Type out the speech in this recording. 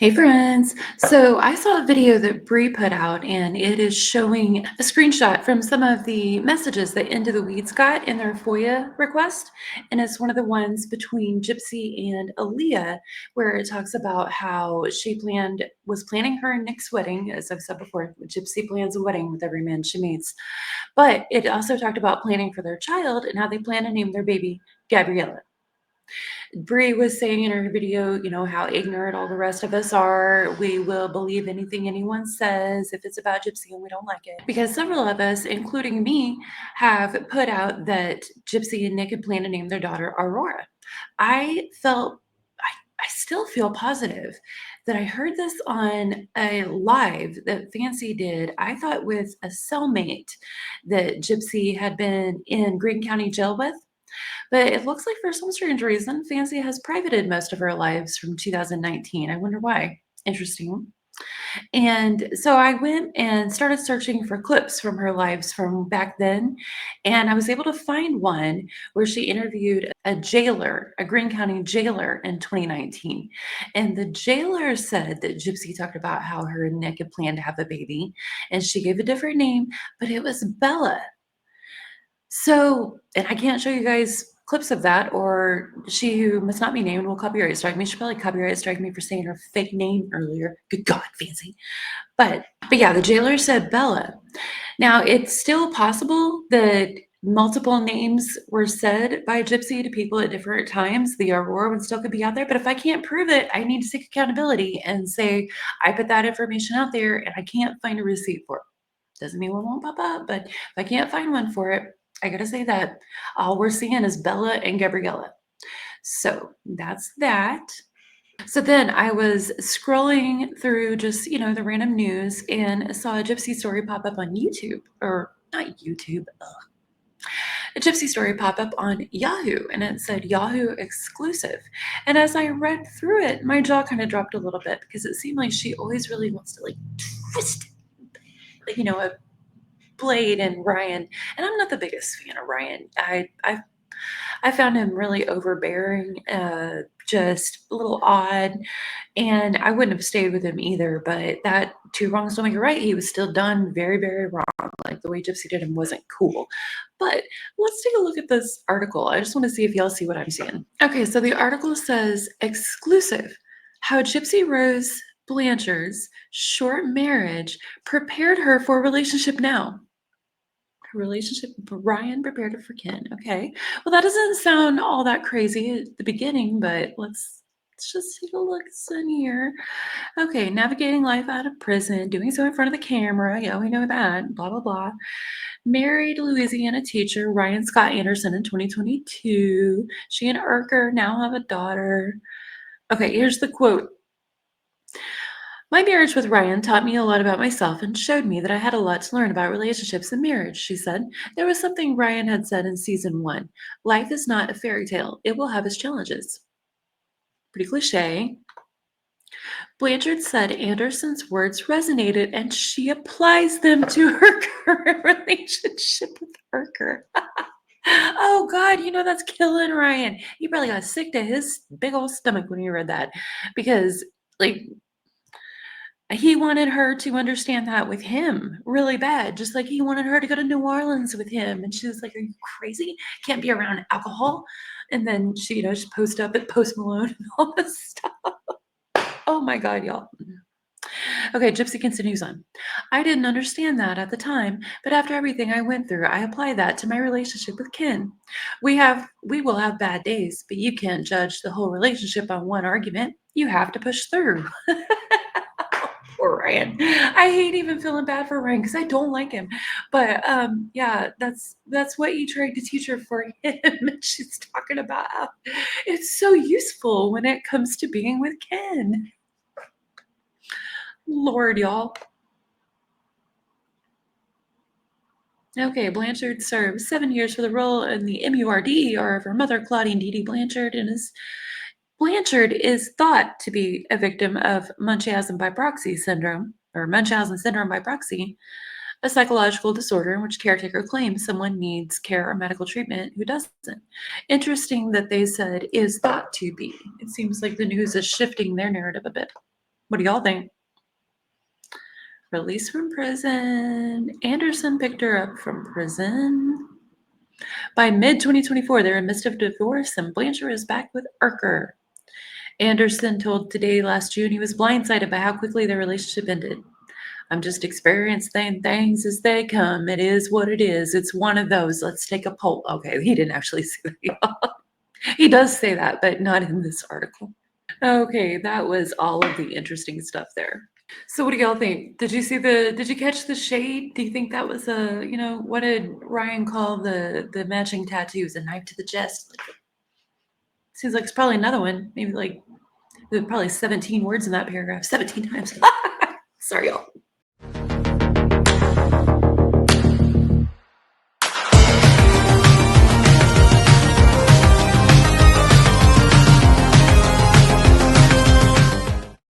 Hey friends. So I saw a video that Bree put out, and it is showing a screenshot from some of the messages that Into the Weeds got in their FOIA request. And it's one of the ones between Gypsy and Aaliyah, where it talks about how was planning her and Nick's wedding. As I've said before, Gypsy plans a wedding with every man she meets. But it also talked about planning for their child and how they plan to name their baby Gabriella. Bree was saying in her video, how ignorant all the rest of us are. We will believe anything anyone says if it's about Gypsy and we don't like it. Because several of us, including me, have put out that Gypsy and Nick had planned to name their daughter Aurora. I still feel positive that I heard this on a live that Fancy did. I thought with a cellmate that Gypsy had been in Greene County jail with. But it looks like for some strange reason, Fancy has privated most of her lives from 2019. I wonder why. Interesting. And so I went and started searching for clips from her lives from back then. And I was able to find one where she interviewed a jailer, a Greene County jailer in 2019. And the jailer said that Gypsy talked about how her and Nick had planned to have a baby. And she gave a different name, but it was Bella. So, and I can't show you guys clips of that, or she who must not be named will copyright strike me. She probably copyright strike me for saying her fake name earlier. Good God, Fancy. But yeah, the jailer said Bella. Now, it's still possible that multiple names were said by Gypsy to people at different times. The Aurora one still could be out there, but if I can't prove it, I need to take accountability and say, I put that information out there and I can't find a receipt for it. Doesn't mean one won't pop up, but if I can't find one for it, I gotta say that all we're seeing is Bella and Gabriella. So that's that. So then I was scrolling through just, the random news and saw a Gypsy story pop up on YouTube, or not YouTube, a Gypsy story pop up on Yahoo, and it said Yahoo exclusive. And as I read through it, my jaw kind of dropped a little bit because it seemed like she always really wants to twist, a Blade and Ryan. And I'm not the biggest fan of Ryan. I found him really overbearing, just a little odd, and I wouldn't have stayed with him either. But that two wrongs don't make a right. He was still done very, very wrong. Like the way Gypsy did him wasn't cool. But let's take a look at this article. I just want to see if y'all see what I'm seeing. Okay, so the article says exclusive: how Gypsy Rose Blanchard's short marriage prepared her for a relationship now. Relationship, Ryan prepared her for Ken. Okay. Well, that doesn't sound all that crazy at the beginning, but let's just take a look in here. Okay, navigating life out of prison, doing so in front of the camera. Yeah, we know that. Blah blah blah. Married Louisiana teacher Ryan Scott Anderson in 2022. She and Urker now have a daughter. Okay, here's the quote. My marriage with Ryan taught me a lot about myself and showed me that I had a lot to learn about relationships and marriage, she said. There was something Ryan had said in season 1. Life is not a fairy tale. It will have its challenges. Pretty cliche. Blanchard said Anderson's words resonated and she applies them to her current relationship with Urker. Oh God, that's killing Ryan. He probably got sick to his big old stomach when he read that because he wanted her to understand that with him really bad, just like he wanted her to go to New Orleans with him. And she was like, are you crazy? Can't be around alcohol. And then she, she posted up at Post Malone and all this stuff. Oh my God, y'all. Okay, Gypsy continues on. I didn't understand that at the time, but after everything I went through, I apply that to my relationship with Ken. We will have bad days, but you can't judge the whole relationship on one argument. You have to push through. Poor Ryan. I hate even feeling bad for Ryan because I don't like him. But yeah, that's what you tried to teach her for him. And she's talking about how it's so useful when it comes to being with Ken. Lord, y'all. Okay, Blanchard served 7 years for the role in the MURD, or of her mother, Claudine Dee Blanchard, and Blanchard is thought to be a victim of Munchausen by proxy syndrome, or Munchausen syndrome by proxy, a psychological disorder in which caretaker claims someone needs care or medical treatment who doesn't. Interesting that they said is thought to be. It seems like the news is shifting their narrative a bit. What do y'all think? Released from prison. Anderson picked her up from prison. By mid-2024, they're in the midst of divorce, and Blanchard is back with Urker. Anderson told Today last June he was blindsided by how quickly their relationship ended. I'm just experiencing things as they come. It is what it is. It's one of those. Let's take a poll. Okay, he didn't actually say that. He does say that, but not in this article. Okay, that was all of the interesting stuff there. So what do y'all think? Did you catch the shade? Do you think that was what did Ryan call the matching tattoos? A knife to the chest? Seems like it's probably another one. Maybe like there's probably 17 words in that paragraph. 17 times. Sorry, y'all.